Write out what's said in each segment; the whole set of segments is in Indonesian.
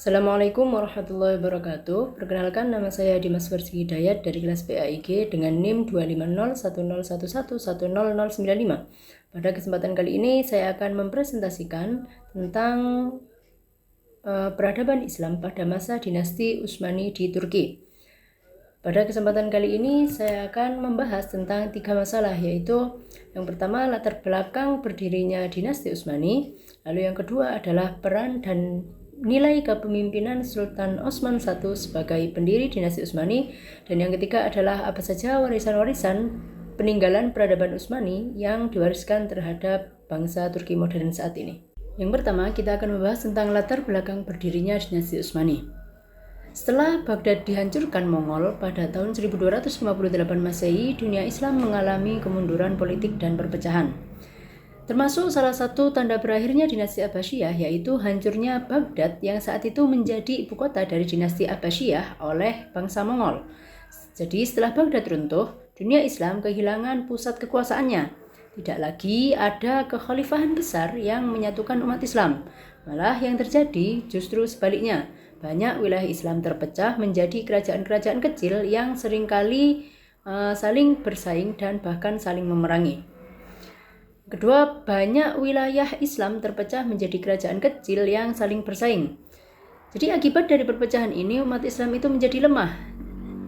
Assalamualaikum warahmatullahi wabarakatuh. Perkenalkan, nama saya Dimas Versi Hidayat dari kelas PAIG dengan NIM 2501011001095. Pada kesempatan kali ini saya akan mempresentasikan tentang peradaban Islam pada masa dinasti Utsmani di Turki. Pada kesempatan kali ini saya akan membahas tentang 3 masalah, yaitu yang pertama latar belakang berdirinya dinasti Utsmani, lalu yang kedua adalah peran dan nilai kepemimpinan Sultan Osman I sebagai pendiri dinasti Utsmani, dan yang ketiga adalah apa saja warisan-warisan peninggalan peradaban Utsmani yang diwariskan terhadap bangsa Turki modern saat ini. Yang pertama, kita akan membahas tentang latar belakang berdirinya dinasti Utsmani. Setelah Baghdad dihancurkan Mongol pada tahun 1258 Masehi, dunia Islam mengalami kemunduran politik dan perpecahan. Termasuk salah satu tanda berakhirnya dinasti Abbasiyah, yaitu hancurnya Baghdad yang saat itu menjadi ibu kota dari dinasti Abbasiyah oleh bangsa Mongol. Jadi setelah Baghdad runtuh, dunia Islam kehilangan pusat kekuasaannya. Tidak lagi ada kekhalifahan besar yang menyatukan umat Islam. Malah yang terjadi justru sebaliknya. Banyak wilayah Islam terpecah menjadi kerajaan-kerajaan kecil yang seringkali saling bersaing dan bahkan saling memerangi. Kedua, banyak wilayah Islam terpecah menjadi kerajaan kecil yang saling bersaing. Jadi akibat dari perpecahan ini, umat Islam itu menjadi lemah.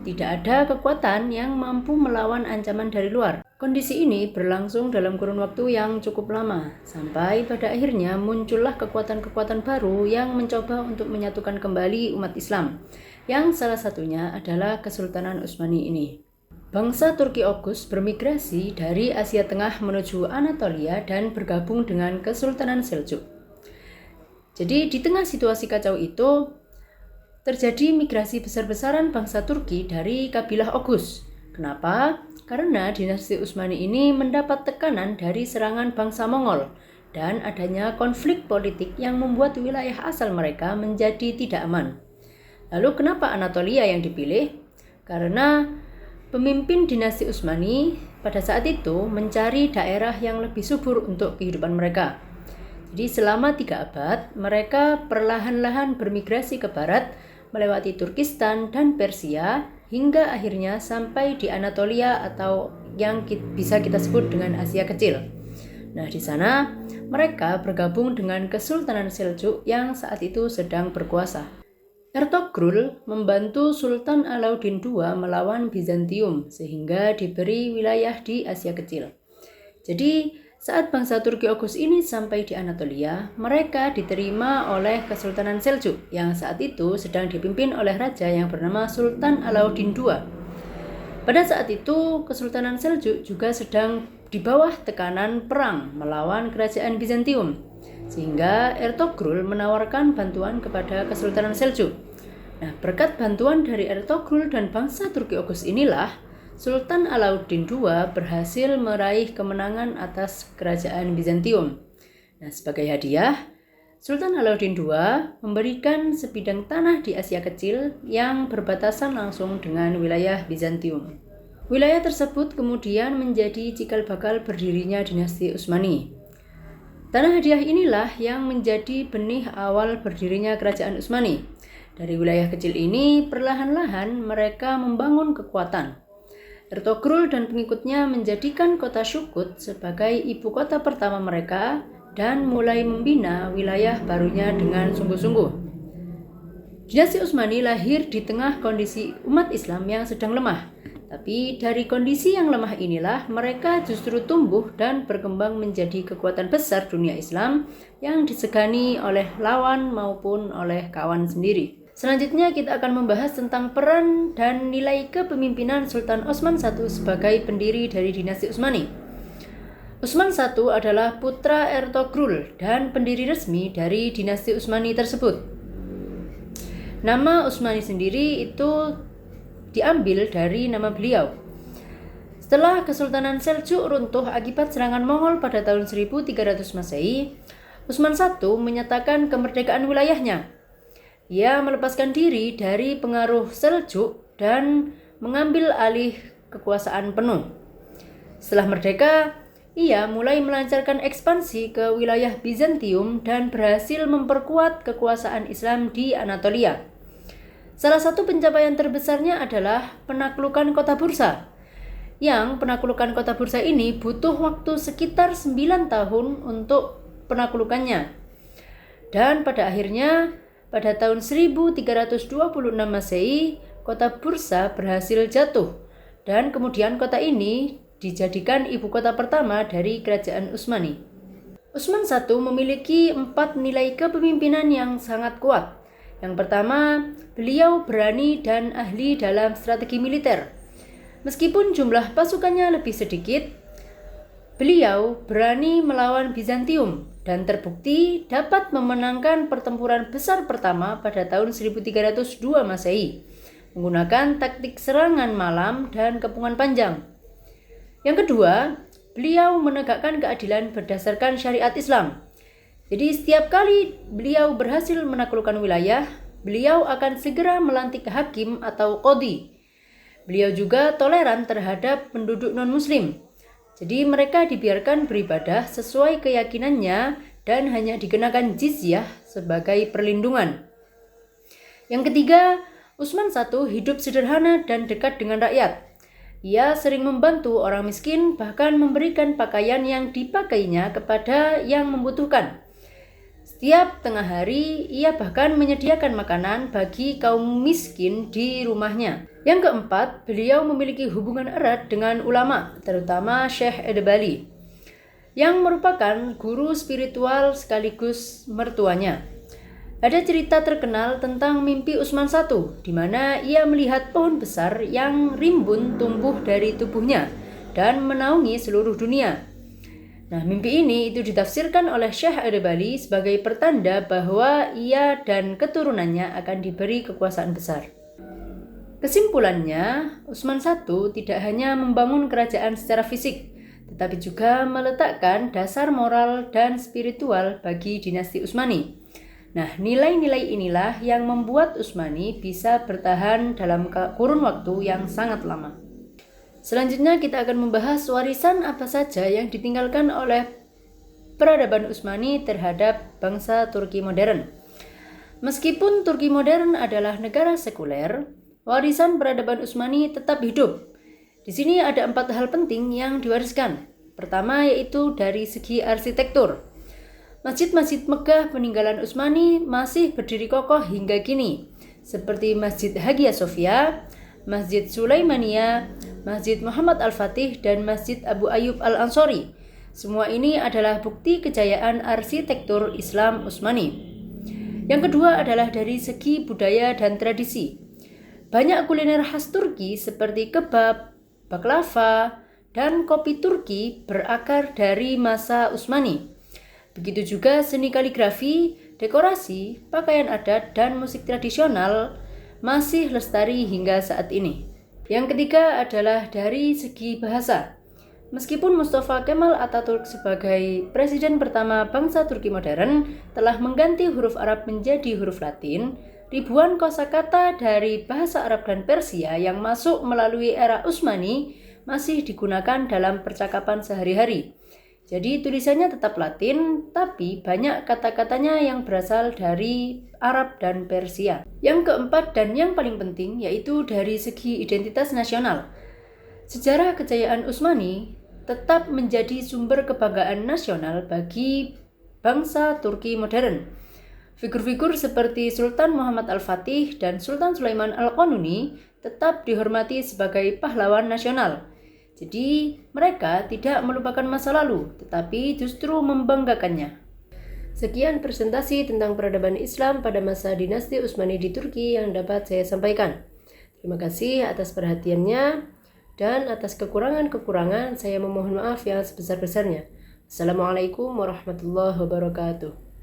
Tidak ada kekuatan yang mampu melawan ancaman dari luar. Kondisi ini berlangsung dalam kurun waktu yang cukup lama, sampai pada akhirnya muncullah kekuatan-kekuatan baru yang mencoba untuk menyatukan kembali umat Islam, yang salah satunya adalah Kesultanan Utsmani ini. Bangsa Turki Oghuz bermigrasi dari Asia Tengah menuju Anatolia dan bergabung dengan Kesultanan Seljuk. Jadi di tengah situasi kacau itu, terjadi migrasi besar-besaran bangsa Turki dari kabilah Oghuz. Kenapa? Karena dinasti Utsmani ini mendapat tekanan dari serangan bangsa Mongol dan adanya konflik politik yang membuat wilayah asal mereka menjadi tidak aman. Lalu kenapa Anatolia yang dipilih? Karena pemimpin dinasti Utsmani pada saat itu mencari daerah yang lebih subur untuk kehidupan mereka. Jadi selama 3 abad, mereka perlahan-lahan bermigrasi ke barat, melewati Turkistan dan Persia, hingga akhirnya sampai di Anatolia atau yang bisa kita sebut dengan Asia Kecil. Nah, di sana mereka bergabung dengan Kesultanan Seljuk yang saat itu sedang berkuasa. Ertugrul membantu Sultan Alauddin II melawan Bizantium sehingga diberi wilayah di Asia Kecil. Jadi, saat bangsa Turki Oghuz ini sampai di Anatolia, mereka diterima oleh Kesultanan Seljuk yang saat itu sedang dipimpin oleh raja yang bernama Sultan Alauddin II. Pada saat itu, Kesultanan Seljuk juga sedang di bawah tekanan perang melawan kerajaan Bizantium, sehingga Ertugrul menawarkan bantuan kepada Kesultanan Seljuk. Nah, berkat bantuan dari Ertugrul dan bangsa Turki Oghuz inilah Sultan Alauddin II berhasil meraih kemenangan atas kerajaan Bizantium. Nah, sebagai hadiah, Sultan Alauddin II memberikan sebidang tanah di Asia Kecil yang berbatasan langsung dengan wilayah Bizantium. Wilayah tersebut kemudian menjadi cikal bakal berdirinya dinasti Utsmani. Tanah hadiah inilah yang menjadi benih awal berdirinya kerajaan Utsmani. Dari wilayah kecil ini, perlahan-lahan mereka membangun kekuatan. Ertugrul dan pengikutnya menjadikan kota Shukut sebagai ibu kota pertama mereka dan mulai membina wilayah barunya dengan sungguh-sungguh. Dinasti Utsmani lahir di tengah kondisi umat Islam yang sedang lemah. Tapi dari kondisi yang lemah inilah mereka justru tumbuh dan berkembang menjadi kekuatan besar dunia Islam yang disegani oleh lawan maupun oleh kawan sendiri. Selanjutnya kita akan membahas tentang peran dan nilai kepemimpinan Sultan Osman I sebagai pendiri dari dinasti Utsmani. Utsman I adalah putra Ertugrul dan pendiri resmi dari dinasti Utsmani tersebut. Nama Utsmani sendiri itu diambil dari nama beliau. Setelah Kesultanan Seljuk runtuh akibat serangan Mongol pada tahun 1300 Masehi, Utsman I menyatakan kemerdekaan wilayahnya. Ia melepaskan diri dari pengaruh Seljuk dan mengambil alih kekuasaan penuh. Setelah merdeka, ia mulai melancarkan ekspansi ke wilayah Bizantium dan berhasil memperkuat kekuasaan Islam di Anatolia. Salah satu pencapaian terbesarnya adalah penaklukan kota Bursa. Yang penaklukan kota Bursa ini butuh waktu sekitar 9 tahun untuk penaklukannya. Dan pada akhirnya, pada tahun 1326 Masehi, kota Bursa berhasil jatuh. Dan kemudian kota ini dijadikan ibu kota pertama dari kerajaan Utsmani. Utsman I memiliki 4 nilai kepemimpinan yang sangat kuat. Yang pertama, beliau berani dan ahli dalam strategi militer. Meskipun jumlah pasukannya lebih sedikit, beliau berani melawan Bizantium dan terbukti dapat memenangkan pertempuran besar pertama pada tahun 1302 Masehi menggunakan taktik serangan malam dan kepungan panjang. Yang kedua, beliau menegakkan keadilan berdasarkan syariat Islam. Jadi setiap kali beliau berhasil menaklukkan wilayah, beliau akan segera melantik hakim atau qadhi. Beliau juga toleran terhadap penduduk non-muslim. Jadi mereka dibiarkan beribadah sesuai keyakinannya dan hanya dikenakan jizyah sebagai perlindungan. Yang ketiga, Utsman I hidup sederhana dan dekat dengan rakyat. Ia sering membantu orang miskin, bahkan memberikan pakaian yang dipakainya kepada yang membutuhkan. Setiap tengah hari, ia bahkan menyediakan makanan bagi kaum miskin di rumahnya. Yang keempat, beliau memiliki hubungan erat dengan ulama, terutama Syekh Ed-Bali, yang merupakan guru spiritual sekaligus mertuanya. Ada cerita terkenal tentang mimpi Utsman I, di mana ia melihat pohon besar yang rimbun tumbuh dari tubuhnya dan menaungi seluruh dunia. Nah, mimpi ini itu ditafsirkan oleh Syekh Ed-Bali sebagai pertanda bahwa ia dan keturunannya akan diberi kekuasaan besar. Kesimpulannya, Utsman I tidak hanya membangun kerajaan secara fisik, tetapi juga meletakkan dasar moral dan spiritual bagi dinasti Utsmani. Nah, nilai-nilai inilah yang membuat Utsmani bisa bertahan dalam kurun waktu yang sangat lama. Selanjutnya kita akan membahas warisan apa saja yang ditinggalkan oleh peradaban Utsmani terhadap bangsa Turki modern. Meskipun Turki modern adalah negara sekuler, warisan peradaban Utsmani tetap hidup. Di sini ada 4 hal penting yang diwariskan. Pertama yaitu dari segi arsitektur. Masjid-masjid Megah peninggalan Utsmani masih berdiri kokoh hingga kini, seperti Masjid Hagia Sophia, Masjid Sulaimaniyah, Masjid Muhammad Al-Fatih, dan Masjid Abu Ayyub Al-Ansori. Semua ini adalah bukti kejayaan arsitektur Islam Utsmani. Yang kedua adalah dari segi budaya dan tradisi. Banyak kuliner khas Turki seperti kebab, baklava, dan kopi Turki berakar dari masa Utsmani. Begitu juga seni kaligrafi, dekorasi, pakaian adat, dan musik tradisional masih lestari hingga saat ini. Yang ketiga adalah dari segi bahasa. Meskipun Mustafa Kemal Atatürk sebagai presiden pertama bangsa Turki modern telah mengganti huruf Arab menjadi huruf Latin, ribuan kosakata dari bahasa Arab dan Persia yang masuk melalui era Utsmani masih digunakan dalam percakapan sehari-hari. Jadi tulisannya tetap Latin, tapi banyak kata-katanya yang berasal dari Arab dan Persia. Yang keempat dan yang paling penting yaitu dari segi identitas nasional. Sejarah kejayaan Utsmani tetap menjadi sumber kebanggaan nasional bagi bangsa Turki modern. Figur-figur seperti Sultan Muhammad Al-Fatih dan Sultan Sulaiman Al-Qanuni tetap dihormati sebagai pahlawan nasional. Jadi mereka tidak melupakan masa lalu, tetapi justru membanggakannya. Sekian presentasi tentang peradaban Islam pada masa dinasti Utsmani di Turki yang dapat saya sampaikan. Terima kasih atas perhatiannya, dan atas kekurangan-kekurangan saya memohon maaf yang sebesar-besarnya. Assalamualaikum warahmatullahi wabarakatuh.